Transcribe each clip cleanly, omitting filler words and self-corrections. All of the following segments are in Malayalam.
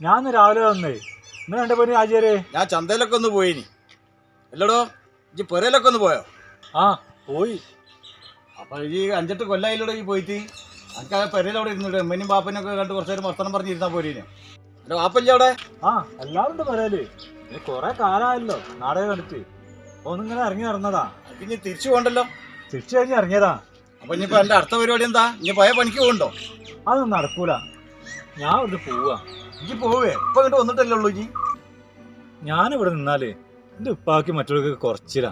ഞാൻ രാവിലെ വന്നേ. ഇന്ന് കണ്ട പോയി ആചാര്യ. ഞാൻ ചന്തയിലൊക്കെ ഒന്ന് പോയിനി. അല്ലടോ ഇജ്ജ് പെരയിലൊക്കെ ഒന്ന് പോയോ? ആ പോയി. അപ്പൊ ഈ 5-8 കൊല്ലായിലൂടെ ഈ പോയിട്ട് എനിക്ക് ആ പെരയിൽ അവിടെ ഇരുന്നിട്ട് അമ്മനും പാപ്പനൊക്കെ കണ്ട് കുറച്ചു നേരം വർത്തനം പറഞ്ഞിരുന്നാ പോരീനെ. എന്റെ പാപ്പല്ലേ അവിടെ? ആ എല്ലാവരും പെരയില്. കൊറേ കാലമായല്ലോ നാടകം കണ്ടിട്ട്. ഒന്നിങ്ങനെ ഇറങ്ങി നടന്നതാ. ഇനി തിരിച്ചു പോകണ്ടല്ലോ. തിരിച്ചു കഴിഞ്ഞ് ഇറങ്ങിയതാ. അപ്പൊ ഇനിയിപ്പോ എന്റെ അടുത്ത പരിപാടി എന്താ? ഇനി പോയ പണിക്ക് പോകണ്ടോ? അതൊന്നും നടക്കൂല. ഞാൻ ഇവിടെ പോവാ. ഇജ്ജ് പോവേ? ഇപ്പൊ ഇങ്ങോട്ട് വന്നിട്ടല്ലേ ഉള്ളൂ ഇജ്ജ്? ഞാനിവിടെ നിന്നാലേ എന്റെ ഉപ്പാക്ക് മറ്റുള്ളവർക്ക് കുറച്ചില്ല.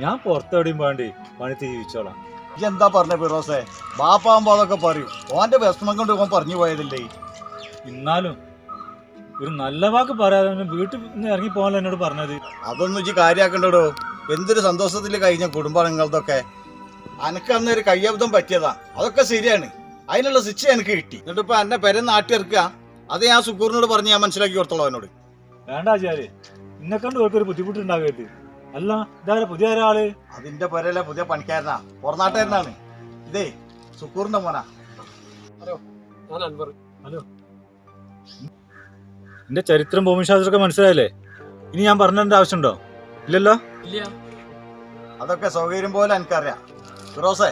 ഞാൻ പുറത്തെവിടെയും വേണ്ടി പണി ജീവിച്ചോളാം. ഇജ്ജ് എന്താ പറഞ്ഞ ഫിറോസേ? ബാപ്പാകുമ്പോ അതൊക്കെ പറയും. ഓന്റെ വിഷമം കൊണ്ട് ഓൻ പറഞ്ഞു പോയതല്ലേ. എന്നാലും ഒരു നല്ല വാക്ക് പറയാതെ വീട്ടിൽ നിന്ന് ഇറങ്ങി പോകാനല്ലോ എന്നോട് പറഞ്ഞത്. അതൊന്നും ഇജ്ജ് കാര്യാക്കണ്ടോ. എന്തൊരു സന്തോഷത്തിൽ കഴിഞ്ഞ കുടുംബാംഗങ്ങളതൊക്കെ. അനക്ക് അന്നൊരു കയ്യബദ്ധം പറ്റിയതാ. അതൊക്കെ ശരിയാണ്. അതിനുള്ള ശിക്ഷ എനിക്ക് കിട്ടി. എന്നിട്ട് ഇപ്പൊ എന്നെ പെര നാട്ടിറക്കുക. അത് ഞാൻ സുക്കൂറിനോട് പറഞ്ഞ് ഞാൻ മനസ്സിലാക്കി കൊടുത്തോളാം അവനോട്. വേണ്ട ആചാര്യ, എന്നെ കണ്ട് ഒരു ബുദ്ധിമുട്ടുണ്ടാകരുത്. അല്ല ഇതാരെ പുതിയ ഒരാള്? അതിന്റെ പെരയിലെ പുതിയ പണിക്കാരനാ, പുറനാട്ടുകാരനാണ്. ഇതേ സുക്കൂറിന്റെ മോനാ. Hello, hello. എന്റെ ചരിത്രം ഭൂമിശാസ്ത്രമൊക്കെ മനസ്സിലായല്ലേ? ഇനി ഞാൻ പറഞ്ഞതിന്റെ ആവശ്യമുണ്ടോ? ഇല്ലല്ലോ. അതൊക്കെ സൗകര്യം പോലെ എനിക്കറിയാം. ഫിറോസേ,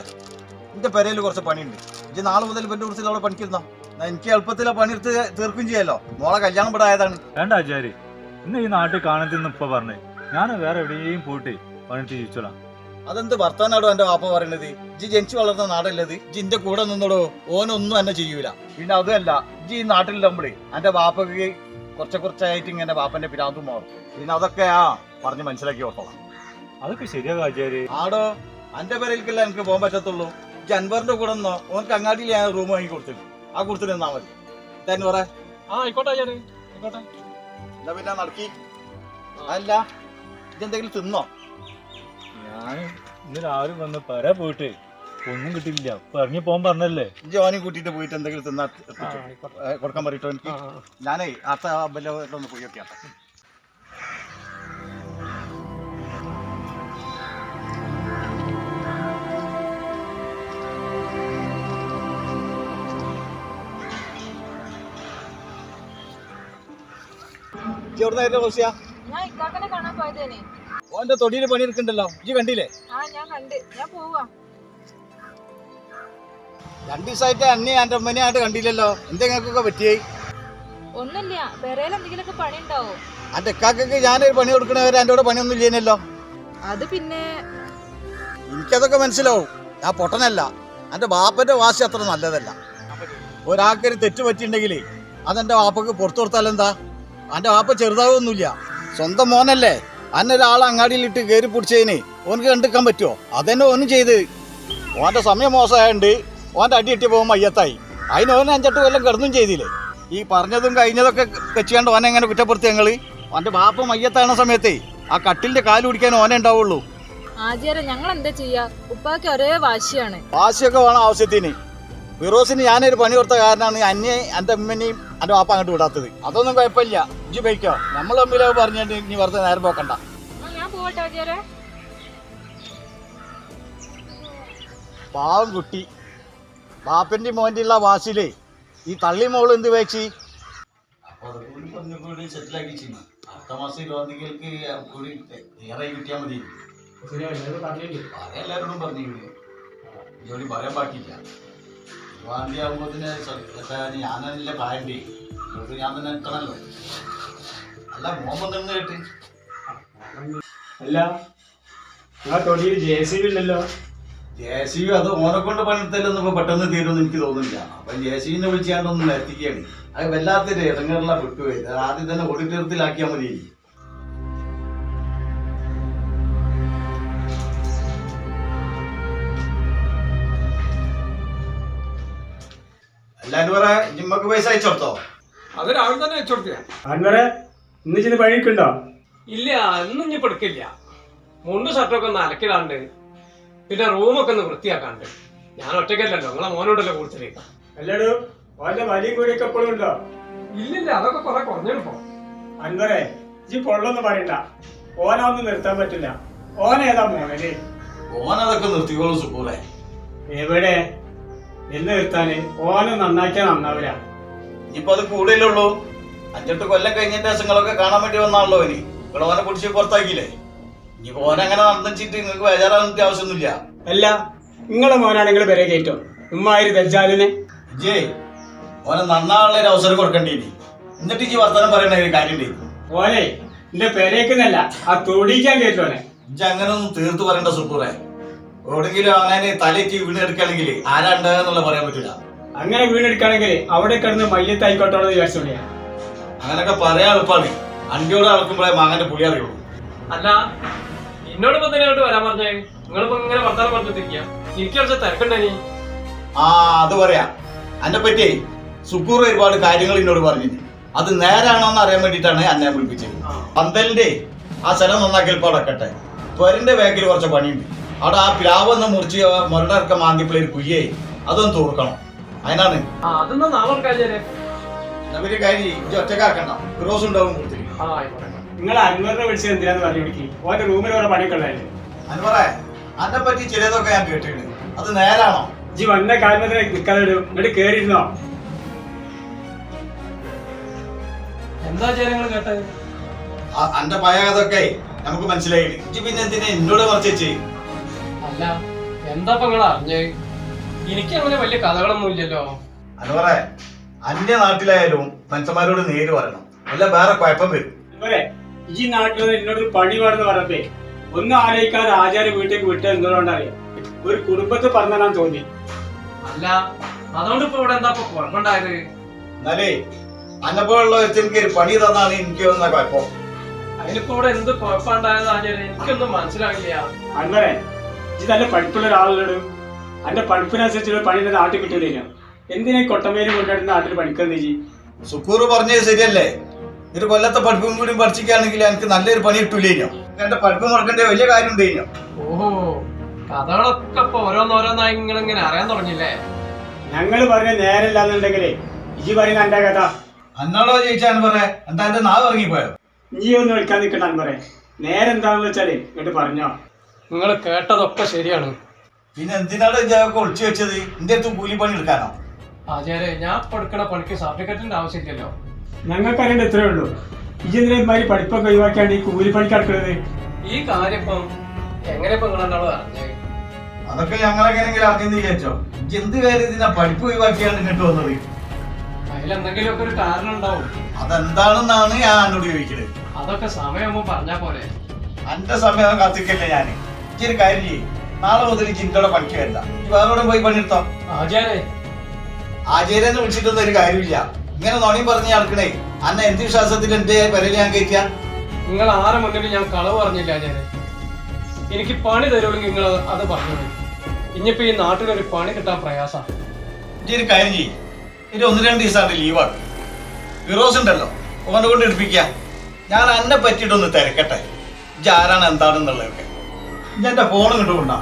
എന്റെ പെരയിൽ കുറച്ച് പണിയുണ്ട്. ഇജ്ജ് നാളെ മുതൽ പെണ്ണ് കുറിച്ച് അവിടെ പണിക്കിരുന്നോ? എനിക്ക് എളുപ്പത്തിലെ പണിയെടുത്ത് തീർക്കും ചെയ്യാലോ. മോളെ കല്യാണം ഇവിടെ ആയതാണ്. വേണ്ട ആചാര്യ, ഇന്ന് ഈ നാട്ടിൽ കാണരുതെന്ന് ഇപ്പൊ പറഞ്ഞേ. ഞാൻ വേറെ എവിടെയും പോയിട്ട് പണിയെടുത്ത് ജീവിച്ചോളാം. അതെന്ത് വർത്താനാടോ എന്റെ വാപ്പ പറയണത്? ഇജ്ജ് ജനിച്ചു വളർന്ന നാടല്ലത്. ഇജ്ജ് എന്റെ കൂടെ നിന്നോടോ. ഓനൊന്നും എന്നെ ചെയ്യൂല. പിന്നെ അതുമല്ല, ഇജ്ജ് ഈ നാട്ടിലുണ്ടാകുമ്പോഴേ എന്റെ വാപ്പക്ക് കുറച്ചായിട്ട് ഇങ്ങനെ വാപ്പന്റെ പിരാന്തും മാറും. പിന്നെ അതൊക്കെ പറഞ്ഞ് മനസ്സിലാക്കി ഓർത്തോളാം. അതൊക്കെ ശരിയാകും ആചാര്യ. ആടോ, എന്റെ പേരിലേക്കല്ല എനിക്ക് പോകാൻ പറ്റത്തുള്ളൂ. ഇജ്ജ് അൻവറിന്റെ കൂടെ നിന്നോ. ഓനക്ക് അങ്ങാടിയിൽ ഞാൻ റൂം വാങ്ങി കൊടുത്തില്ല. ആ കൊടുത്തിട്ട് നിന്നാ മതി. എന്താ പറയാ? എന്താ പിന്നെ നടക്കി? അല്ല ഇജ്ജെന്തെങ്കിലും തിന്നോ? ഞാൻ ഇന്ന് രാവിലെ വന്ന് പെര പോയിട്ട് ഒന്നും കിട്ടിയില്ല. ഇപ്പൊ ഇറങ്ങി പോകാൻ പറഞ്ഞല്ലേ. ജോനും കൂട്ടിട്ട് പോയിട്ട് എന്തെങ്കിലും തിന്നാ കൊടുക്കാൻ പറയട്ടോ എനിക്ക്. ഞാനേ അടുത്ത ഒന്ന് പോയി നോക്കിയാ. ഓന്റെ തൊടിയില് പണിയെടുക്കണ്ടല്ലോ. ഇജ്ജ് കണ്ടില്ലേ? 2 ദിവസമായിട്ട് അന്നെ എന്റെ അമ്മനെയായിട്ട് കണ്ടില്ലല്ലോ. എന്തെങ്കിലൊക്കെ പറ്റിയേ? ഒന്നുമില്ല, പെരയിൽ എന്തെങ്കിലുമൊക്കെ പണി ഉണ്ടാവും. എന്റെ ഇക്കാക്കൊക്കെ ഞാനൊരു പണി കൊടുക്കണവരെ എന്റെ കൂടെ പണിയൊന്നും ഇല്ലേനല്ലോ. അത് പിന്നെ എനിക്കതൊക്കെ മനസ്സിലാവും. ഞാൻ പൊട്ടനല്ല. എന്റെ ബാപ്പന്റെ വാശി അത്ര നല്ലതല്ല. ഒരാൾക്കൊരു തെറ്റ് പറ്റിയിട്ടുണ്ടെങ്കിലേ അതെന്റെ വാപ്പക്ക് പുറത്തു കൊടുത്താലെന്താ? എന്റെ വാപ്പ ചെറുതാവൊന്നുമില്ല. സ്വന്തം മോനല്ലേ. അന്നൊരാളെ അങ്ങാടിയിലിട്ട് കയറി പിടിച്ചതിന് ഓനക്ക് കണ്ടെടുക്കാൻ പറ്റുമോ? അതെന്നെ ഓനും ചെയ്ത്. ഓന്റെ സമയം മോശമായോണ്ട് ഓന്റെ അടി ഇട്ടി പോകുമ്പോൾ മയ്യത്തായി. അതിന് ഓന് 5-8 കൊല്ലം കിടന്നും ചെയ്തില്ലേ. ഈ പറഞ്ഞതും കഴിഞ്ഞതൊക്കെ വെച്ചുകൊണ്ട് ഓനെ എങ്ങനെ കുറ്റപ്പെടുത്തി ഞങ്ങള്? ഓന്റെ ബാപ്പ മയ്യത്താണ സമയത്തേ ആ കട്ടിലിന്റെ കാല് പിടിക്കാൻ ഓനെ ഉണ്ടാവുള്ളൂ. ഞങ്ങൾ എന്താ ചെയ്യാ? ഉപ്പാക്ക് ഒരേ വാശിയാണ്. വാശിയൊക്കെ വേണം ആവശ്യത്തിന്. ഫിറോസിന് ഞാനൊരു പണി കൊടുത്ത കാരണമാണ് അന്നെ എന്റെ അമ്മനെയും എന്റെ വാപ്പ അങ്ങോട്ട് വിടാത്തത്. അതൊന്നും കുഴപ്പമില്ല. ഇജ്ജ് പോയിക്കോ. നമ്മൾ തമ്മിലോ പറഞ്ഞിട്ട് ഇനി വെറുതെ നേരം പോക്കണ്ട. പാവം കുട്ടി. ബാപ്പന്റെ മോന്റെ ഉള്ള വാശിയിലേ ഈ തള്ളി മോള് എന്ത് വെച്ച് അടുത്ത മാസം 20 കൂടി കിട്ടിയാ മതി. എല്ലാരോടും പറഞ്ഞു ജോലി പറയാൻ ബാക്കിയില്ല. ആകുമ്പോ ഞാനല്ലേ പായണ്ടേ. ഞാൻ തന്നെ എത്തണല്ലോ. അല്ല മോഹൻ നിന്ന് കേട്ട്. അല്ല JCB ഇല്ലല്ലോ. JCB അത് ഓനെ കൊണ്ട് പണിയെടുത്തല്ലൊന്നും ഇപ്പൊ പെട്ടെന്ന് തീരുമെന്ന് എനിക്ക് തോന്നുന്നില്ല. അപ്പൊ JCBനെ വിളിച്ചാണ്ടൊന്നും എത്തിക്കുകയാണ്. അത് വല്ലാത്തൊരു ഇടങ്ങേറുള്ള വിട്ടുപോയി. ആദ്യം തന്നെ ഓഡിറ്റോറിയത്തിലാക്കിയാൽ മതി. എല്ലാരും പറ ജിമ്മക്ക് പൈസ അയച്ചോടത്തോ? അത് രാവിലെ തന്നെ അയച്ചോടത്തിയ. ഇന്ന് ചില പണിക്കുണ്ടോ? ഇല്ല, ഇന്നും ഇനി പെടുക്കില്ല. മുണ്ട് ഷർട്ടൊക്കെ ഒന്ന് അലക്കിടാണ്ട്, പിന്നെ റൂമൊക്കെ ഒന്ന് വൃത്തിയാക്കാണ്ട്. ഞാൻ ഒറ്റയ്ക്കല്ലല്ലോ, നിങ്ങളെ മോനോടല്ലോ കൂടുതലേക്കാം. അല്ലടോ ഓന്റെ വലിയും കൂടിയൊക്കെ എപ്പോഴും ഉണ്ടോ? ഇല്ലില്ല, അതൊക്കെ കുറെ കുറഞ്ഞെടുപ്പോ. അൻവറേ ഇജ്ജ് പൊള്ളൊന്നും പറയണ്ട. ഓനൊന്നും നിർത്താൻ പറ്റില്ല. ഓനേതാ മോനല്ലേ? ഓനതൊക്കെ നിർത്തിക്കോളൂ സുക്കൂറെ. എവിടെ എന്ന് നിർത്താന് ഓനെ നന്നാക്കിയാ നന്നാവില്ല. ഇനിയിപ്പോ അത് കൂടുതലുള്ളൂ. 5-8 കൊല്ലം കഴിഞ്ഞതിന്റെ ദിവസങ്ങളൊക്കെ കാണാൻ വേണ്ടി വന്നാണല്ലോ ഇനി. നിങ്ങൾ ഓനെ പിടിച്ച് പുറത്താക്കിയില്ലേ? ഇനിയിപ്പോ ഓനെ അങ്ങനെ നടന്നിട്ട് നിങ്ങൾക്ക് ബേജാറാകുന്ന ആവശ്യമൊന്നുമില്ല. അല്ല, നിങ്ങളെ മോനാണെങ്കിൽ വരെ കയറ്റോ ഉമ്മാതിരി ദജ്ജാലിനെ? ഇജ്ജേ ഓനെ നന്നാനുള്ള ഒരു അവസരം കൊടുക്കേണ്ടി. എന്നിട്ട് ഈ വർത്തമാനം പറയണ ഒരു കാര്യം. ഓനെ എന്റെ പെരേക്കുന്നല്ല, ആ തൊടിക്കാൻ കയറ്റോനെ. ഇജ്ജ് അങ്ങനെ ഒന്നും തീർത്ത് പറയണ്ട സുക്കൂറെ. എവിടെങ്കിലും അവനെ തലയ്ക്ക് വീണെടുക്കുകയാണെങ്കിൽ ആരാ ഉണ്ടാകുന്നുള്ള പറയാൻ പറ്റില്ല. അങ്ങനെ വീണെടുക്കുകയാണെങ്കിൽ അവിടെ കിടന്ന് മയ്യത്തായിക്കോട്ടോളെ വിചാരിച്ചോളിയാ. അങ്ങനൊക്കെ പറയാൻ എളുപ്പമാണ്. അണ്ടിയോടെ അളക്കുമ്പോഴേ മാങ്ങന്റെ പുളി അറിയുള്ളൂ. അല്ല, എന്നോട് എന്തിനോട്ട് വരാൻ പറഞ്ഞേ? നിങ്ങളിപ്പോ ഇങ്ങനെ വർത്താനം പറഞ്ഞിരിക്കുക. എനിക്ക് കുറച്ച് തിരക്കുണ്ടായി. ആ അത് പറയാ. എന്നെ പറ്റി സുക്കൂർ ഒരുപാട് കാര്യങ്ങൾ എന്നോട് പറഞ്ഞു. അത് നേരാണോന്ന് അറിയാൻ വേണ്ടിയിട്ടാണ് എന്നെ വിളിപ്പിച്ചത്. പന്തലിന്റെ ആ സ്ഥലം നന്നാക്കിയപ്പോ അടക്കട്ടെ. ത്വരന്റെ ബാക്കിൽ കുറച്ച് പണിയുണ്ട്. അവിടെ ആ പ്ലാവൊന്ന് മുറിച്ച് മുരടക്ക മാന്തിപ്പിള്ള ഒരു കുയ്യേ അതൊന്ന് തൂർക്കണം. അതിനാണ് അതൊന്നും നാളെ ഒരു കാര്യം ഒറ്റക്കാക്കണ്ട. റോസ് ഉണ്ടാവും കൊടുത്തിട്ട്. നിങ്ങൾ അൻവറിനെ വിളിച്ചത് എന്തിനാന്ന് പറഞ്ഞു കൊടുക്കി. ഓന്റെ റൂമിൽ ഓരോ പണിയൊക്കെ ഉള്ളതല്ലേ. അൻവറേ, അതിനെ പറ്റി ചിലതൊക്കെ ഞാൻ കേട്ടിട്ടുണ്ട്. അത് നേരാണോ? ജി വന്ന കാലത്തിന് നിൽക്കാതെ ഇടും. എന്നിട്ട് കേറിയിരുന്നോ? എന്താ ജനങ്ങൾ കേട്ടത്? അന്റെ പഴയ കഥയൊക്കെ നമുക്ക് മനസ്സിലായി. ഇജ്ജ് പിന്നെ എന്തിനാ എന്നോട് മറിച്ച്? അല്ല, എന്താ നിങ്ങൾ അറിഞ്ഞേ? എനിക്ക് അങ്ങനെ വലിയ കഥകളൊന്നും ഇല്ലല്ലോ. അൻവറേ, അന്യ നാട്ടിലായാലും മനുഷ്യന്മാരോട് നേര് പറയണം. അല്ല വേറെ കുഴപ്പം വരും. ഈ നാട്ടിൽ എന്നോട് പണി വേണമെന്ന് പറഞ്ഞേ ഒന്നും ആലോചിക്കാതെ ആചാര്യ വീട്ടിലേക്ക് വിട്ടത് എന്തുകൊണ്ടറിയാം. ഒരു കുടുംബത്തെ പറഞ്ഞാൻ തോന്നി. അല്ല, അതുകൊണ്ട് ഇപ്പൊ ഇവിടെ എന്താ കുഴപ്പമുണ്ടായത്? എന്നാലേ അന്നപ്പോഴുള്ള എനിക്ക് ഒരു പണി തന്നാണ് എനിക്ക് വന്ന കുഴപ്പം. അതിനിപ്പോ ഇവിടെ എന്ത് കുഴപ്പമുണ്ടായത് ആചാര്യ? എനിക്കൊന്നും മനസ്സിലാകില്ല. അങ്ങനെ ഇത് നല്ല പഠിപ്പുള്ള ഒരാളുകളും അന്റെ പഠിപ്പിനനുസരിച്ചുള്ള പണി നാട്ടിൽ കിട്ടൂലേനോ? എന്തിനാ കൊട്ടമേരി കൊണ്ടുവരുന്ന നാട്ടിൽ പഠിക്കുന്നത്? ജി സുക്കൂർ പറഞ്ഞത് ശരിയല്ലേ? ഒരു കൊല്ലത്തെ പഠിപ്പും കൂടി പഠിച്ചിക്കുകയാണെങ്കിൽ എനിക്ക് നല്ലൊരു പണി കിട്ടൂലേനോ? എന്റെ പഠിപ്പ് മുടക്കേണ്ട വലിയ കാര്യം ഉണ്ടേനോ? ഓഹോ, കഥകളൊക്കെ ഇപ്പൊ ഓരോന്നോരോന്നായി ഇങ്ങനെ അറിയാൻ തുടങ്ങിയില്ലേ? ഞങ്ങള് പറഞ്ഞ നേരല്ലാന്നുണ്ടെങ്കിലേ ഇജി പറയുന്ന എന്റെ കഥ അന്നോടോ ചോദിച്ചാണ് പറയാ. എന്താ എന്റെ നാവ് ഇറങ്ങിപ്പോയോ? ഇനി ഒന്ന് വിളിക്കാൻ നിൽക്കണ്ട പറയാ. നേരെന്താന്ന് വെച്ചാലേ എന്നിട്ട് പറഞ്ഞോ. നിങ്ങൾ കേട്ടതൊക്കെ ശരിയാണ്. പിന്നെ എന്തിനാണ് ഇതൊക്കെ ഒളിച്ചു വെച്ചത്? എന്റെ അടുത്ത് കൂലിപ്പണി എടുക്കാനോ? ആചാര്യ, ഞാൻ പഠിക്കണ പണിക്ക് സർട്ടിഫിക്കറ്റിന്റെ ആവശ്യമില്ലല്ലോ. ഞങ്ങൾക്ക് അറിയേണ്ട ഇത്രേ ഉള്ളൂ. ഇജെന്തിനായി പഠിപ്പൊക്കെ ഒഴിവാക്കിയാണ് ഈ കൂലിപ്പണിക്ക് അടുക്കുന്നത്? ഈ കാര്യം ഇപ്പം എങ്ങനെ ഇപ്പൊ നിങ്ങളെന്നാളോ അറിഞ്ഞേ? അതൊക്കെ ഞങ്ങളെങ്ങനെങ്കിലും അറിഞ്ഞെന്ന് വിചാരിച്ചോ? എന്ത് കാര്യം ഇതിനാ പഠിപ്പ് ഒഴിവാക്കിയാണ് ഇങ്ങോട്ട് വന്നത്? അതിലെന്തെങ്കിലുമൊക്കെ ഒരു കാരണം ഉണ്ടാവും. അതെന്താണെന്നാണ് ഞാൻ എന്നോട് ചോദിക്കുന്നത്. അതൊക്കെ സമയമാകുമ്പോ പറഞ്ഞാ പോലെ. എന്റെ സമയം കാത്തിക്കല്ലേ ഞാന്. ഒരു കാര്യം ചെയ്യും, നാളെ മുതൽ ചിന്തയുടെ പണിക്ക് വരണ്ട. വേറെ പോയി പണിയെടുത്തോ. ആചാര്യ, ആചാര്യനെ വിളിച്ചിട്ടൊന്നും ഒരു കാര്യമില്ല. ഇങ്ങനെ നുണയും പറഞ്ഞ് നടക്കണേ. അന്ന എന്ത് വിശ്വാസത്തിൽ എന്റെ പെരയിൽ ഞാൻ കയറ്റിയ? നിങ്ങൾ ആരെ മുന്നിൽ ഞാൻ കളവ് പറഞ്ഞില്ല ആചാര്യ. എനിക്ക് പണി തരുമെങ്കിൽ നിങ്ങൾ അത് പറഞ്ഞോളൂ. ഇനിയിപ്പോ ഈ നാട്ടിലൊരു പണി കിട്ടാൻ പ്രയാസം. ഒരു കാര്യം ചെയ്യും, ഇത് 1-2 ദിവസമാണ് ലീവാണ്. ഫിറോസ് ഉണ്ടല്ലോ, ഓനെ കൊണ്ട് എടുപ്പിക്ക. ഞാൻ എന്നെ പറ്റിയിട്ടൊന്ന് തിരക്കട്ടെ. ഇജ്ജ് ആരാണ് എന്താണെന്നുള്ളതൊക്കെ. ഞാൻ എന്റെ ഫോൺ കിട്ടുകൊണ്ടാ.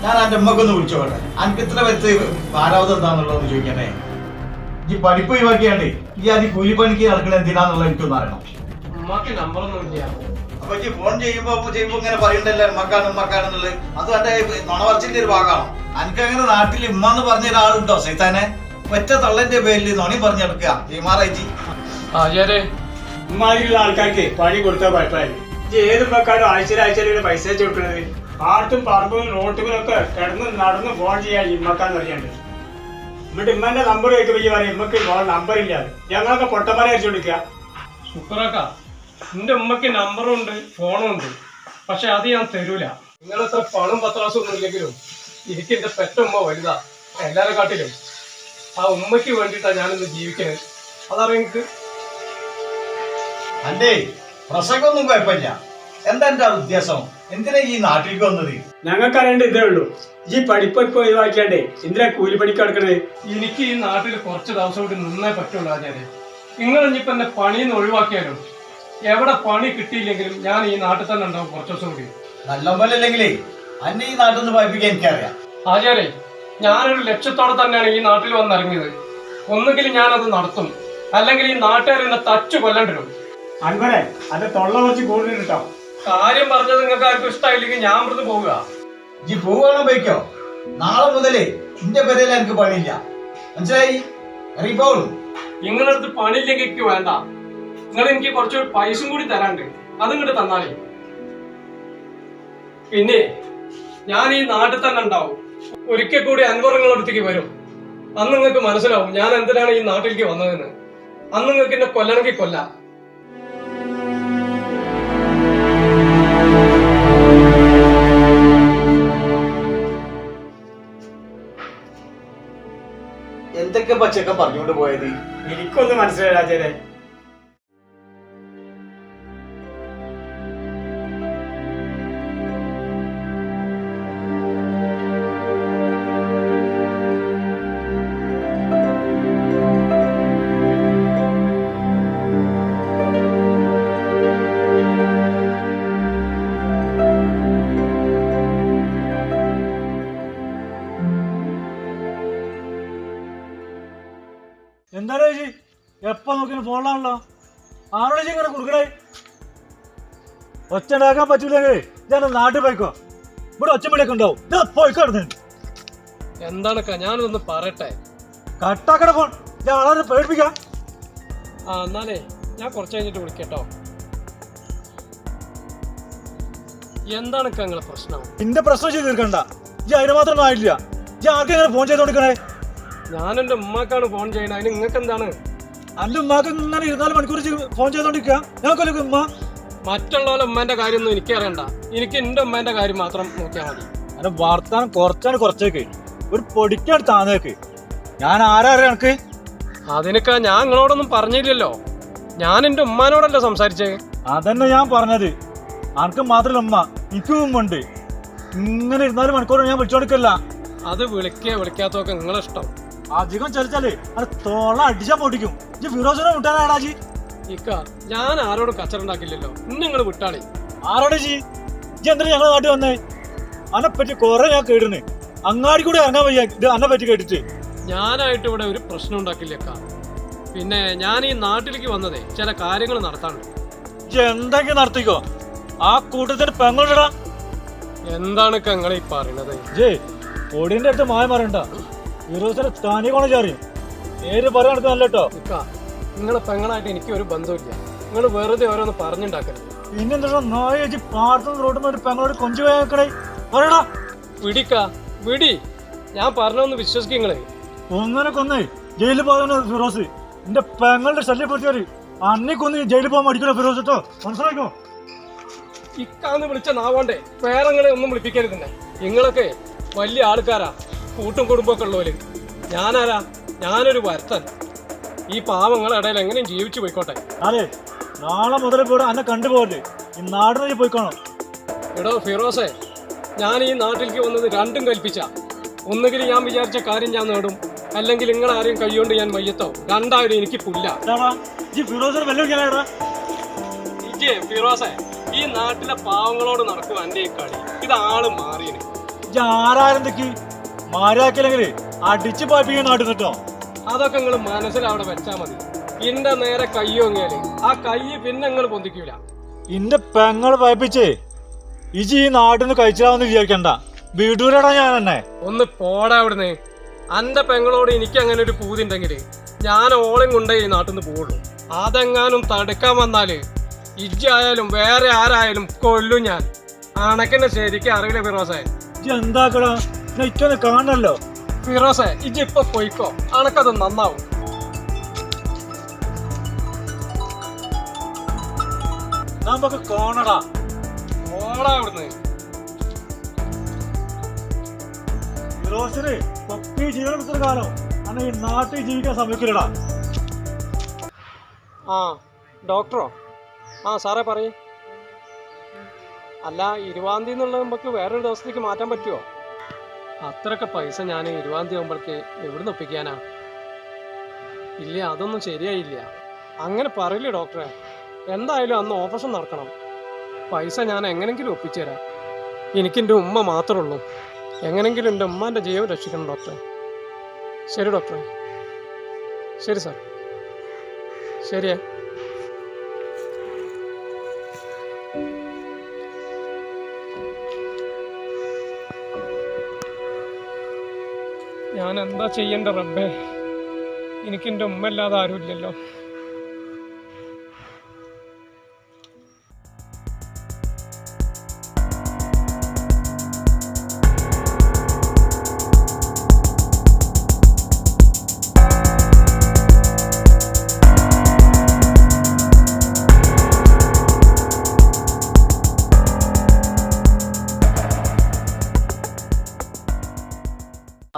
ഞാൻ എന്റെ അമ്മക്കൊന്ന് വിളിച്ചോട്ടെ. എനിക്ക് ഇത്ര വെച്ച് ഭാരാവതം എന്താണെന്നുള്ളതെന്ന് ചോദിക്കണേ. ഈ പഠിപ്പ് ഒഴിവാക്കിയാണ്ട് ഈ ആദ്യം കൂലിപ്പണിക്ക് നടക്കണ എന്തിനാന്നുള്ളത് എനിക്കൊന്നും അറിയണം. ഉമ്മാക്ക് നമ്പറൊന്നും ഇല്ല. അപ്പൊ ഈ ഫോൺ ചെയ്യുമ്പോ ഇങ്ങനെ പറയണ്ടല്ലോ ഉമ്മക്കാണെന്നുള്ളത്. അത് എന്റെ നുണവർച്ചിന്റെ ഒരു ഭാഗമാണ്. എനിക്കങ്ങനെ നാട്ടിൽ ഉമ്മാന്ന് പറഞ്ഞ ഒരാളുണ്ടോ സൈത്താനെ? ഒറ്റ തള്ളന്റെ പേരിൽ നുണി പറഞ്ഞെടുക്കുക തീമാറായിട്ട്. ആചാര്യ, ഉമ്മാതിരിയുള്ള ആൾക്കാർക്ക് പണി കൊടുത്താൽ കുഴപ്പമില്ല. ഇത് ഏത് ഉമ്മക്കാരും ആഴ്ചയിലെ പൈസ വെച്ച് കൊടുക്കുന്നത്? പാട്ടും പറമ്പും റോട്ടുകളും ഒക്കെ കിടന്ന് നടന്ന് ഫോൺ ചെയ്യാൻ ഇമ്മക്കാന്ന് അറിയാണ്ട്. എന്നിട്ട് ഇമ്മന്റെ നമ്പർ ചോദിക്കുമ്പോ ഈ പറയും ഇമ്മക്ക് നമ്പർ ഇല്ല. ഞങ്ങളൊക്കെ പൊട്ടന്മാരെ അയച്ചു കൊടുക്കുക. ശുക്രാക്ക, എന്റെ ഉമ്മക്ക് നമ്പറും ഉണ്ട് ഫോണും ഉണ്ട്. പക്ഷെ അത് ഞാൻ തരൂല. നിങ്ങളെത്ര പണവും പത്രാസും ഒന്നും ഇല്ലെങ്കിലും എനിക്ക് എന്റെ പെറ്റ ഉമ്മ വലുതാ എല്ലാരെ കാട്ടിലും. ആ ഉമ്മയ്ക്ക് വേണ്ടിയിട്ടാണ് ഞാനിന്ന് ജീവിക്കുന്നത്. അതറിയാം എനിക്ക്. അല്ലേ പ്രസംഗമൊന്നും കുഴപ്പമില്ല. എന്താ എന്റെ ഉദ്ദേശം? എന്തിനാ ഈ നാട്ടിലേക്ക് വന്നത്? ഞങ്ങൾക്ക് അറിയേണ്ട ഇതേ ഉള്ളൂ. ഈ പഠിപ്പ് ഇപ്പൊ ഒഴിവാക്കിയാണ്ടേ എന്തിനാ കൂലിപ്പണിക്ക് കിടക്കണത്? എനിക്ക് ഈ നാട്ടിൽ കുറച്ച് ദിവസം കൂടി നിന്നേ പറ്റുള്ളൂ ആചാര്യ. നിങ്ങൾ ഇനിയിപ്പോ എന്നെ പണിന്ന് ഒഴിവാക്കിയാലും എവിടെ പണി കിട്ടിയില്ലെങ്കിലും ഞാൻ ഈ നാട്ടിൽ തന്നെ ഉണ്ടാവും കുറച്ച് ദിവസം കൂടി. നല്ല പോലെ അല്ലെങ്കിലേ അന്നെ ഈ നാട്ടിൽ നിന്ന് പഠിപ്പിക്കാൻ എനിക്കറിയാം. ആചാര്യ, ഞാനൊരു ലക്ഷ്യത്തോടെ തന്നെയാണ് ഈ നാട്ടിൽ വന്നിറങ്ങിയത്. ഒന്നുകിൽ ഞാനത് നടത്തും, അല്ലെങ്കിൽ ഈ നാട്ടുകാർ എന്നെ തച്ചു കൊല്ലണ്ടിരും. അൻവരെ അത് തൊള്ള വെച്ച് കൂടുതൽ കിട്ടോ. കാര്യം പറഞ്ഞത് നിങ്ങൾക്ക് ആർക്കും ഇഷ്ടമായില്ലെങ്കിൽ ഞാൻ ഇവിടുന്ന് പോവുക. ഈ പോവാണോ പോയിക്കോ. നാളെ മുതലേ എന്റെ പേരിൽ എനിക്ക് പണിയില്ല, മനസ്സിലായി? ഇറങ്ങിപ്പോളൂ. നിങ്ങളടുത്ത് പണിയില്ലെങ്കിൽ എനിക്ക് വേണ്ട. നിങ്ങൾ എനിക്ക് കുറച്ച് പൈസയും കൂടി തരാണ്ട്, അതിങ്ങോട്ട് തന്നാലേ. പിന്നെ ഞാൻ ഈ നാട്ടിൽ തന്നെ ഉണ്ടാവും. ഒരിക്കൽ കൂടി അൻവർ നിങ്ങളുടെ അടുത്തേക്ക് വരും. അന്ന് നിങ്ങൾക്ക് മനസ്സിലാവും ഞാൻ എന്തിനാണ് ഈ നാട്ടിലേക്ക് വന്നതെന്ന്. അന്ന് നിങ്ങൾക്ക് എന്നെ കൊല്ലണമെങ്കിൽ കൊല്ലാം. എന്തൊക്കെ പച്ചക്ക പറഞ്ഞുകൊണ്ട് പോയത്? എനിക്കൊന്നും മനസ്സിലായില്ല ചേരെ. എന്തായാലും ചേച്ചി എപ്പോ നോക്കിയാലും ഫോണിലാണല്ലോ. ആരോട് ചേച്ചി ഇങ്ങനെ കൊടുക്കണേ? ഒച്ച ഉണ്ടാക്കാൻ പറ്റൂലെങ്കിൽ ഞാൻ നാട്ടിൽ പോയിക്കോ. ഇവിടെ ഒച്ചമടിയൊക്കെ ഉണ്ടാവും. പോയിക്കോടുന്നു. എന്താണൊക്കെ ഞാനൊന്ന് പറയട്ടെ. കട്ടാക്കട ഫോൺ. ഞാൻ ആളെ പേടിപ്പിക്കാം. എന്നാലേ ഞാൻ കുറച്ച് കഴിഞ്ഞിട്ട് വിളിക്കട്ടോ. എന്താണൊക്കെ നിങ്ങളെ പ്രശ്നം? എന്റെ പ്രശ്നം ചെയ്ത് തീർക്കണ്ട. ഈ അതിന് മാത്രം ആയില്ല. ഈ ആർക്കെങ്ങനെ ഫോൺ ചെയ്തോണ്ടിരിക്കണേ? ഞാൻ എന്റെ ഉമ്മാക്കാണ് ഫോൺ ചെയ്യണത്. അതിന് നിങ്ങൾക്ക് എന്താണ്? എന്റെ ഉമ്മാക്ക് ഇങ്ങനെ 24 മണിക്കൂർ ഫോൺ ചെയ്തോണ്ടിരിക്കുക. ഞങ്ങൾക്കൊരു ഉമ്മ. മറ്റുള്ളവരുടെ ഉമ്മേന്റെ കാര്യമൊന്നും എനിക്കറിയണ്ട. എനിക്ക് എന്റെ ഉമ്മേന്റെ കാര്യം മാത്രം നോക്കിയാൽ മതി. അന്റെ വർത്താനം കുറച്ചേക്ക് ഒരു പൊടിക്കാണ് താന്നേക്ക്. ഞാൻ ആരാ അറിയാം എനക്ക്? അതിനൊക്കെ ഞാൻ നിങ്ങളോടൊന്നും പറഞ്ഞില്ലല്ലോ. ഞാൻ എന്റെ ഉമ്മാനോടല്ലേ സംസാരിച്ചേ. അതന്നെ ഞാൻ പറഞ്ഞത്. അനക്ക് മാത്രല്ല ഉമ്മ, എനിക്കും ഉമ്മ ഉണ്ട്. ഇങ്ങനെ 24 മണിക്കൂർ ഞാൻ വിളിച്ചോണ്ടിരിക്കല്ല. അത് വിളിക്കാത്തൊക്കെ നിങ്ങളെ ഇഷ്ടം. അധികം ചലിച്ചാലേ അത് തോള അടിച്ചാ പൊട്ടിക്കും. ഈ ഫിറോസിനെ വിട്ടാനാടാജി. ഇക്ക ഞാൻ ആരോടും കച്ചറുണ്ടാക്കില്ലല്ലോ. നിങ്ങൾ വിട്ടാളി. ആരോടെ ജി എന്താ ഞങ്ങളെ നാട്ടിൽ വന്നേ? അന്നെ പറ്റി കൊറേ ഞാൻ കേട്ടിരുന്നു. അങ്ങാടി കൂടെ ഇറങ്ങാൻ വയ്യ ഇത് അന്നെ പറ്റി കേട്ടിട്ട്. ഞാനായിട്ട് ഇവിടെ ഒരു പ്രശ്നം ഉണ്ടാക്കില്ലക്ക. പിന്നെ ഞാൻ ഈ നാട്ടിലേക്ക് വന്നതേ ചില കാര്യങ്ങൾ നടത്താനുണ്ട്. എന്തെങ്കിലും നടത്തിക്കോ. ആ കൂട്ടത്തിന് പെങ്ങളിടാ. എന്താണ് നിങ്ങൾ ഈ പറയണത്? ജേ ഓടിന്റെ അടുത്ത് മായ മാറണ്ട. ഫിറോസിനെ താനി കോണ ചാറിയും നേര് പറയാൻ നടക്കുന്നല്ല കേട്ടോ. ഇക്ക നിങ്ങളെ പെങ്ങളായിട്ട് എനിക്ക് ഒരു ബന്ധമില്ല. നിങ്ങൾ വെറുതെ ഓരോന്ന് പറഞ്ഞുണ്ടാക്കരുത്. പിന്നെന്താ നായജി പാടത്തുനിന്ന് റോഡിൽ ഒരു പെങ്ങളോട് കൊഞ്ചു പോയാക്കടേ പറയടാ. വിടിക്ക വിടി. ഞാൻ പറഞ്ഞൊന്ന് വിശ്വസിക്കങ്ങളെ. ഒന്നിനെ കൊന്നേ ജയിലിൽ പോകുന്ന ഫിറോസ്. എന്റെ പെങ്ങളുടെ ശല്യപ്പെടുത്തിയാല് അന്നെ കൊന്ന് ജയിലിൽ പോകാൻ മടിക്കണോ ഫിറോസ് കേട്ടോ? മനസ്സിലാക്കോ? ഇക്കാന്ന് വിളിച്ച നാവോണ്ടേ പേരങ്ങളെ ഒന്നും വിളിപ്പിക്കരുതന്നെ. നിങ്ങളൊക്കെ വലിയ ആൾക്കാരാ, കൂട്ടും കുടുംബമൊക്കെ ഉള്ളവര്. ഞാനാരാ? ഞാനൊരു വരുത്തൻ. ഈ പാവങ്ങളെ ഇടയിൽ എങ്ങനെയും ജീവിച്ചു പോയിക്കോട്ടെ. അതെ നാളെ മുതൽ പോടെ അന്നെ കണ്ടുപോകല്ലേ. ഈ നാടിനെ പോയിക്കോണോ? എടോ ഫിറോസെ, ഞാൻ ഈ നാട്ടിലേക്ക് വന്നത് രണ്ടും കൽപ്പിച്ച. ഒന്നുകിൽ ഞാൻ വിചാരിച്ച കാര്യം ഞാൻ നേടും, അല്ലെങ്കിൽ നിങ്ങളാരെയും കൈകൊണ്ട് ഞാൻ മയ്യത്തോ. രണ്ടായാലും എനിക്ക് പുല്ല. ഫിറോസെ, ഈ നാട്ടിലെ പാവങ്ങളോട് നടക്കും എന്റെ ഈ കളി. ഇത് ആള് മാറിയന്. ആരാരെന്തൊക്കെ മാരാക്കില്ലെങ്കില് അടിച്ചു പായിപ്പിക്കാൻ നാട്ടിൽ കേട്ടോ. അതൊക്കെ നിങ്ങൾ മനസ്സിലവിടെ വെച്ചാ മതി. ഇന്റെ നേരെ കയ്യോങ്ങിയാല് ആ കൈ പിന്നെ നിങ്ങൾ പൊന്തിക്കൂല. ഇന്റെ പെങ്ങള് പായിപ്പിച്ചേ ഇജി ഈ നാട്ടിന്ന് കഴിച്ചാവെന്ന് വിചാരിക്കണ്ട. വീടൂരടാ ഞാൻ തന്നെ. ഒന്ന് പോടാ അവിടുന്ന്. അന്റെ പെങ്ങളോട് എനിക്ക് അങ്ങനെ ഒരു പൂതിണ്ടെങ്കില് ഞാൻ ഓളം കൊണ്ടേ ഈ നാട്ടിൽ നിന്ന് പോവുള്ളൂ. അതെങ്ങാനും തടുക്കാൻ വന്നാല് ഇജ്ജായാലും വേറെ ആരായാലും കൊല്ലും ഞാൻ. അണക്കെന്നെ ശരിക്കും അറിയില്ല ഫിറോസെ. എന്താക്കടാ ഇറ്റൊന്ന് കാണണല്ലോ. ഫിറോസെ ഇജ്ജ് ഇപ്പൊ പോയിക്കോ, അണക്കത് നന്നാവും. നമുക്ക് കാണടാ. ഓടാ അവിടുന്ന്. ഫിറോസിന് പൊക്കി ജീവനെടുത്തൊരു കാലം അന്ന് ഈ നാട്ടിൽ ജീവിക്കാൻ സമ്മതിക്കില്ലടാ. ആ ഡോക്ടറോ? ആ സാറേ പറയൂ. അല്ല 20-ാം തീയതി എന്നുള്ള നമുക്ക് വേറൊരു ദിവസത്തേക്ക് മാറ്റാൻ പറ്റുമോ? അത്രയൊക്കെ പൈസ ഞാൻ 20-ാം തീയതി ആകുമ്പോഴേക്ക് എവിടുന്ന് ഒപ്പിക്കാനാ? ഇല്ല, അതൊന്നും ശരിയായില്ല. അങ്ങനെ പറയില്ലേ ഡോക്ടറെ. എന്തായാലും അന്ന് ഓപ്പറേഷൻ നടക്കണം. പൈസ ഞാൻ എങ്ങനെങ്കിലും ഒപ്പിച്ചു തരാം. എനിക്കെൻ്റെ ഉമ്മ മാത്രമേ ഉള്ളൂ. എങ്ങനെങ്കിലും എൻ്റെ ഉമ്മാൻ്റെ ജീവൻ രക്ഷിക്കണം ഡോക്ടറെ. ശരി ഡോക്ടറെ. ശരി സാർ. ശരിയാ. ഞാൻ എന്താ ചെയ്യണ്ട റബ്ബേ, എനിക്കെൻ്റെ ഉമ്മ അല്ലാതെ ആരുമില്ലല്ലോ.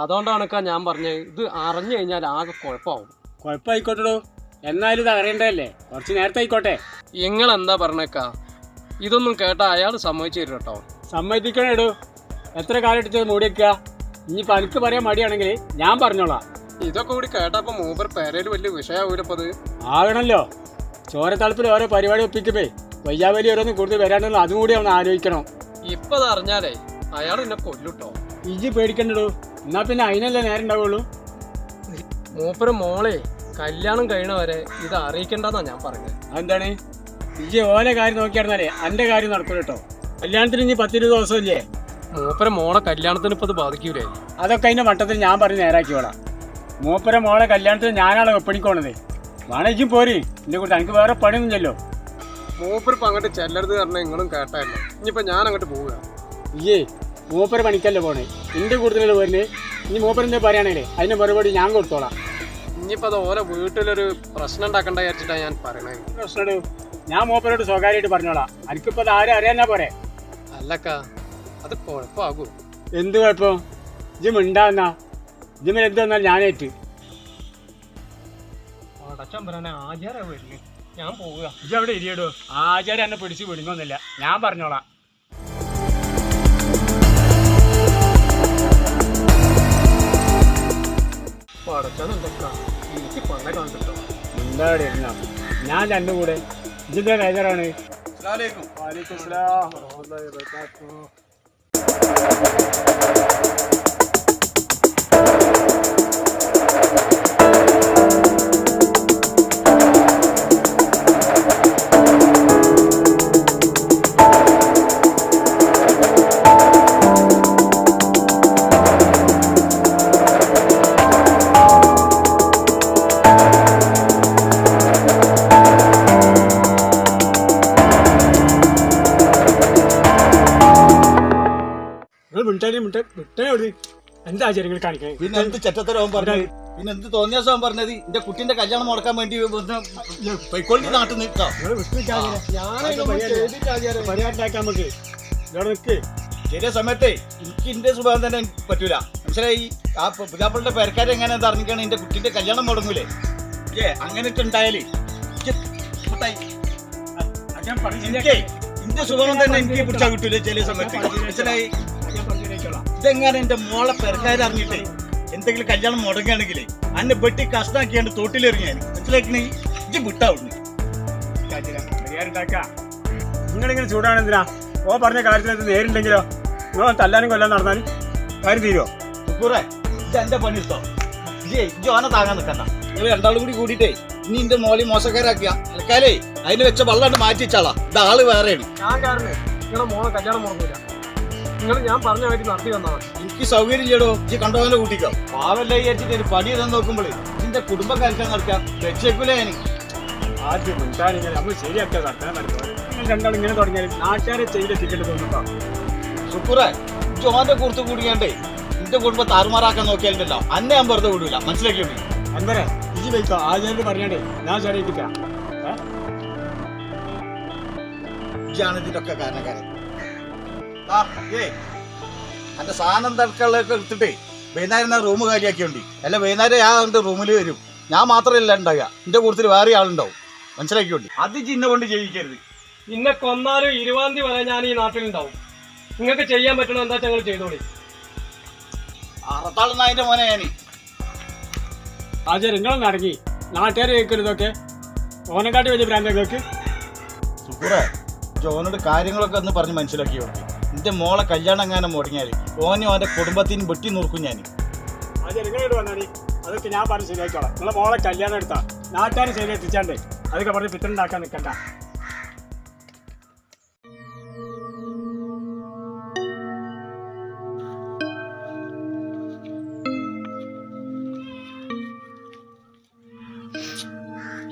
അതുകൊണ്ടാണ് ഞാൻ പറഞ്ഞത്, ഇത് അറിഞ്ഞു കഴിഞ്ഞാൽ ആകെ കുഴപ്പമാവും. കുഴപ്പമായിക്കോട്ടോ, എന്നാലും ഇത് അറിയണ്ടല്ലേ, കുറച്ച് നേരത്തെ ആയിക്കോട്ടെ. നിങ്ങൾ എന്താ പറഞ്ഞേക്കാ? ഇതൊന്നും കേട്ടാ അയാൾ സമ്മതിച്ചു തരും കേട്ടോ. സമ്മതിക്കണേടോ, എത്ര കാലം എടുത്തത് മൂടി വെക്കുക. ഇനി പനിക്ക് പറയാൻ മടിയാണെങ്കിൽ ഞാൻ പറഞ്ഞോളാം. ഇതൊക്കെ കൂടി കേട്ടപ്പോ മൂപ്പർ പേരയിൽ വലിയ വിഷയമാവൂരപ്പത്. ആകണല്ലോ, ചോരത്തളപ്പിൽ ഓരോ പരിപാടി ഒപ്പിക്കുമ്പേ വയ്യാവലി ഓരോന്നും കൂടുതൽ വരാണ്ടെന്ന് അതും കൂടി അവൻ ആലോചിക്കണം. ഇപ്പൊ അത് അറിഞ്ഞാലേ അയാൾ എന്നെ കൊല്ലുട്ടോ. ഇജ്ജ് പേടിക്കണ്ടോ, എന്നാ പിന്നെ അതിനല്ലേ നേരം ഉണ്ടാവുള്ളൂ. മൂപ്പര് മോളെ കല്യാണം കഴിയണവരെ ഇത് അറിയിക്കണ്ടെന്നാ ഞാൻ പറഞ്ഞത്. അതെന്താണ്? ഇജ്ജ് ഓലെ കാര്യം നോക്കിയായിരുന്നാലേ എന്റെ കാര്യം നടക്കും കേട്ടോ. കല്യാണത്തിന് ഇനി 10-20 ദിവസമില്ലേ? മൂപ്പര മോളെ കല്യാണത്തിന് ഇപ്പൊ ഇത് ബാധിക്കൂലേ? അതൊക്കെ അതിന്റെ മട്ടത്തിൽ ഞാൻ പറഞ്ഞ് നേരാക്കിയോളാം. മൂപ്പര മോളെ കല്യാണത്തിന് ഞാനാണ് ഒപ്പണിക്കോണത്. വേണമെങ്കിൽ പോര്, എന്റെ കൂട്ടം എനിക്ക് വേറെ പണിയൊന്നുമില്ലല്ലോ. മൂപ്പരിപ്പോ അങ്ങോട്ട് ചെല്ലരുത് പറഞ്ഞാൽ നിങ്ങളും കേട്ടായിരുന്നു. ഇനിയിപ്പോ ഞാൻ അങ്ങോട്ട് പോവുക. ഇയ്യേ മൂപ്പര പണിക്കല്ലേ പോണേ, എന്റെ കൂടുതൽ പോരുന്നേ. ഇനി മൂപ്പരെന്താ പറയുകയാണെങ്കിലേ അതിന്റെ മറുപടി ഞാൻ കൊടുത്തോളാം. ഇനിയിപ്പോ അത് ഓരോ വീട്ടിലൊരു പ്രശ്നം ഉണ്ടാക്കണ്ട വിചാരിച്ചിട്ടാണ് ഞാൻ പറയണത്. പ്രശ്നമോ, ഞാൻ മൂപ്പരോട് സ്വകാര്യമായിട്ട് പറഞ്ഞോളാം. എനിക്കിപ്പോ അത് ആരും അറിയാനാ പോരെ. അല്ലക്കാ, അത് കുഴപ്പമാകൂ. എന്ത് കുഴപ്പം? ഇജ്ജ് മിണ്ടാന്നാ, ഇജ്ജിൽ എന്ത് വന്നാൽ ഞാനേറ്റ്. അടച്ചമ്പരാനെ ആചാര വരില്ലേ, ഞാൻ പോവുക. ഇജ്ജ് അവിടെ ഇരിയടോ, ആചാരം എന്നെ പിടിച്ച് വിടുങ്ങൊന്നുമില്ല, ഞാൻ പറഞ്ഞോളാം. എനിക്ക് പണ്ട കണ്ടിട്ടോ. എന്താ ഞാൻ രണ്ടു കൂടെ. ഇജിന്റെ കൈതറാണ്. എന്താ ആചാര്യങ്ങൾ കാണിക്കണേ? പിന്നെ എന്ത് ചെറ്റത്തരവും പറഞ്ഞത്, പിന്നെ എന്ത് തോന്നിയാസം പറഞ്ഞത്. എന്റെ കുട്ടിന്റെ കല്യാണം മുടക്കാൻ വേണ്ടി പൊയ്ക്കൊള്ളി നാട്ടിൽ നിൽക്കാം. ചെറിയ സമയത്തെ എനിക്ക് എന്റെ സ്വഭാവം തന്നെ പറ്റൂല. മനസ്സിലായി? ആ പുതിയാപ്പിളുടെ പേരക്കാരെ എങ്ങനെ അറിഞ്ഞിക്കാണ് എന്റെ കുട്ടിന്റെ കല്യാണം മുടങ്ങൂലേ? അങ്ങനെ ഉണ്ടായാലേ എന്റെ സ്വഭാവം തന്നെ എനിക്ക് പിടിച്ചാൽ കിട്ടൂലേ ചില സമയത്ത്. മനസ്സിലായി? ഇതെങ്ങനെ എന്റെ മോളെ പെരക്കാരെ അറിഞ്ഞിട്ടേ എന്തെങ്കിലും കല്യാണം മുടങ്ങുകയാണെങ്കിലേ അന്നെ വെട്ടി കഷ്ടാക്കിയാണ്ട് തോട്ടിലെറിയാൻ. മനസ്സിലാക്കണേ? ഇത് വിട്ടാവുന്നു. നിങ്ങളിങ്ങനെ ചൂടാണെന്തിനാ? ഓ പറഞ്ഞ കാര്യത്തിൽ നേരിണ്ടെങ്കിലോ നിങ്ങൾ തല്ലാനും കൊല്ലാൻ നടന്നാലും കാര്യം തീരുമോ? കൂറെ ഇത് എന്റെ പണി എടുത്തോ. ഓന താങ്ങാൻ നിൽക്കണ്ട. നിങ്ങൾ രണ്ടാളും കൂടി കൂടിയിട്ടേ ഇനി എന്റെ മോളി മോശക്കാരാക്കിയ ആൾക്കാരെ അതിന് വെച്ച വെള്ളം മാറ്റി വെച്ചാളാ. ഇത് ആള് വേറെയാണ്. ഞാൻ കാരണം നിങ്ങളുടെ മോളെ കല്യാണം മുടങ്ങൂല. നിങ്ങൾ ഞാൻ പറഞ്ഞ കാര്യം നടത്തി തന്നാണ്. എനിക്ക് സൗകര്യം ചെയ്യടോ. ഈ കണ്ടോലെ കൂട്ടിക്കോ. പാവല്ല വിചാരിച്ചിട്ട് ഒരു പണി ഇതാൻ നോക്കുമ്പോഴേ ഇതിന്റെ കുടുംബം കഴിക്കാൻ നടക്കാം. രക്ഷയ്ക്കൂലേ എനിക്ക്. ആദ്യം മുൻകാരിങ്ങനെ നമ്മൾ ശരിയാക്കിയ നടത്താൻ നടത്തുക. രണ്ടാൾ ഇങ്ങനെ തുടങ്ങിയാൽ നാട്ടുകാരെ ചെയ്തെത്തിക്കേണ്ടി തോന്നുന്നുണ്ടോ? സുക്കൂറെ ജോന്റെ കുറിച്ച് കൂടിയാണ്ടേ എന്റെ കുടുംബം താറുമാറാക്കാൻ നോക്കിയാലുണ്ടല്ലോ അന്നെ ഞാൻ വെറുതെ വിടൂല. മനസ്സിലാക്കിയോ? അൻവരെ ഇജി വയ്ക്കോ. ആചാര്യ പറഞ്ഞാണ്ടേ ഞാൻ ശരിയാക്കിക്കാം. ഇജാണ് ഇതിന്റെ കാരണക്കാരൻ. എന്റെ സാധനം തൽക്കാളൊക്കെ എടുത്തിട്ടേ വൈകുന്നേരം റൂം കാര്യമാക്കിയോണ്ടി. അല്ല വൈകുന്നേരം ഞാൻ റൂമിൽ വരും. ഞാൻ മാത്രമല്ല ഉണ്ടാവുക, എന്റെ കൂടുതൽ വേറെ ആളുണ്ടാവും. മനസ്സിലാക്കിയോണ്ടി. അത് ചിന്ന കൊണ്ട് ജയിക്കരുത്. ഇന്നെ കൊന്നാലും 20-ാം തീയതി വരെ ഞാൻ ഈ നാട്ടിലുണ്ടാവും. നിങ്ങൾക്ക് ചെയ്യാൻ പറ്റണോ എന്താ ഞങ്ങൾ ചെയ്തോളി. അറത്താളുന്ന അതിന്റെ മോനെ ഞാൻ. ആചാര്യ നിങ്ങളൊന്ന് അടങ്ങി. നാട്ടുകാരെ കേൾക്കരുതൊക്കെ ഓനെക്കാട്ടി വലിയ ഭ്രാന്തങ്ങൾക്ക്. സുക്കൂറെ ജോനോട് കാര്യങ്ങളൊക്കെ ഒന്ന് പറഞ്ഞ് മനസ്സിലാക്കിയോണ്ടി. എന്റെ മോളെ കല്യാണം എങ്ങാനും മുടങ്ങിയാൽ ഓനും അവന്റെ കുടുംബത്തിന് വെട്ടി നോക്കും ഞാൻ. ആചാര്യ നിങ്ങളോട് വന്നാല് അതൊക്കെ ഞാൻ പറഞ്ഞ് ശരിയാക്കിക്കോളാം. നിങ്ങളെ മോളെ കല്യാണം എടുത്താ നാട്ടുകാരെ ശരിയെത്തിച്ചാണ്ടേ അതൊക്കെ പറഞ്ഞ് പിത്തണ്ടാക്കാൻ നിൽക്കണ്ട.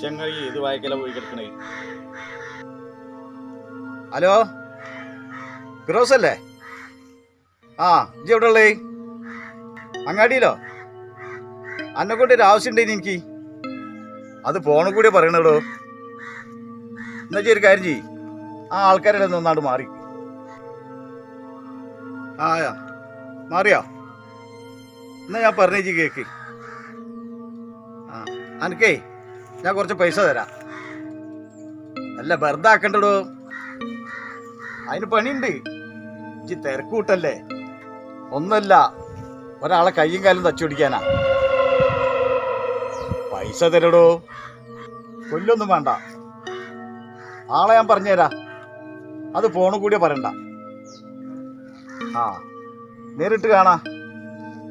ചങ്ങായി ഏത് വായക്കല പോയി കിടക്കണേ? ഹലോ, ഫിറോസ് അല്ലേ? ആ, ഇജ്ജ് എവിടെ ഉള്ളേ? അങ്ങാടിയിലോ? അന്നെ കൊണ്ട് ഒരു ആവശ്യമുണ്ടേനി എനിക്ക്. അത് ഫോണിൽ കൂടി പറയണടോ. എന്നാ ഒരു കാര്യം ചെയ്യ്, ആ ആൾക്കാരുടെ ഒന്നാണ്ട് മാറി. ആയാ മാറിയോ? എന്നാ ഞാൻ പറഞ്ഞേച്ചി കേക്ക്. ആ, അനക്കേ ഞാൻ കുറച്ച് പൈസ തരാം. അല്ല, വെറുതെ ആക്കണ്ടടോ, അതിന് പണിയുണ്ട്. ഇജ്ജ് തിരക്കൂട്ടല്ലേ? ഒന്നല്ല, ഒരാളെ കയ്യും കാലും തച്ചു പിടിക്കാനാ. പൈസ തരടോ, കൊല്ലൊന്നും വേണ്ട. ആളെ ഞാൻ പറഞ്ഞുതരാ, അത് ഫോണിൽ കൂടി പറയണ്ട. ആ, നേരിട്ട് കാണാ,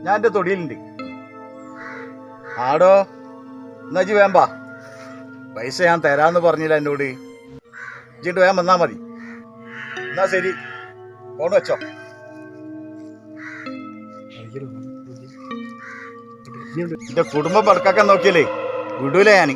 ഞാൻ എൻ്റെ തൊടിയിലുണ്ട്. ആടോ, എന്നാ ഇജ്ജ് വേമ്പ. പൈസ ഞാൻ തരാന്ന് പറഞ്ഞില്ല എന്നോട്. ഇജ്ജിട്ട് വേഗം വന്നാ മതി. എന്നാ ശരി, ഫോൺ വെച്ചോ. എന്റെ കുടുംബം പടക്കാക്കാൻ നോക്കിയല്ലേ വിടൂല ഞാൻ.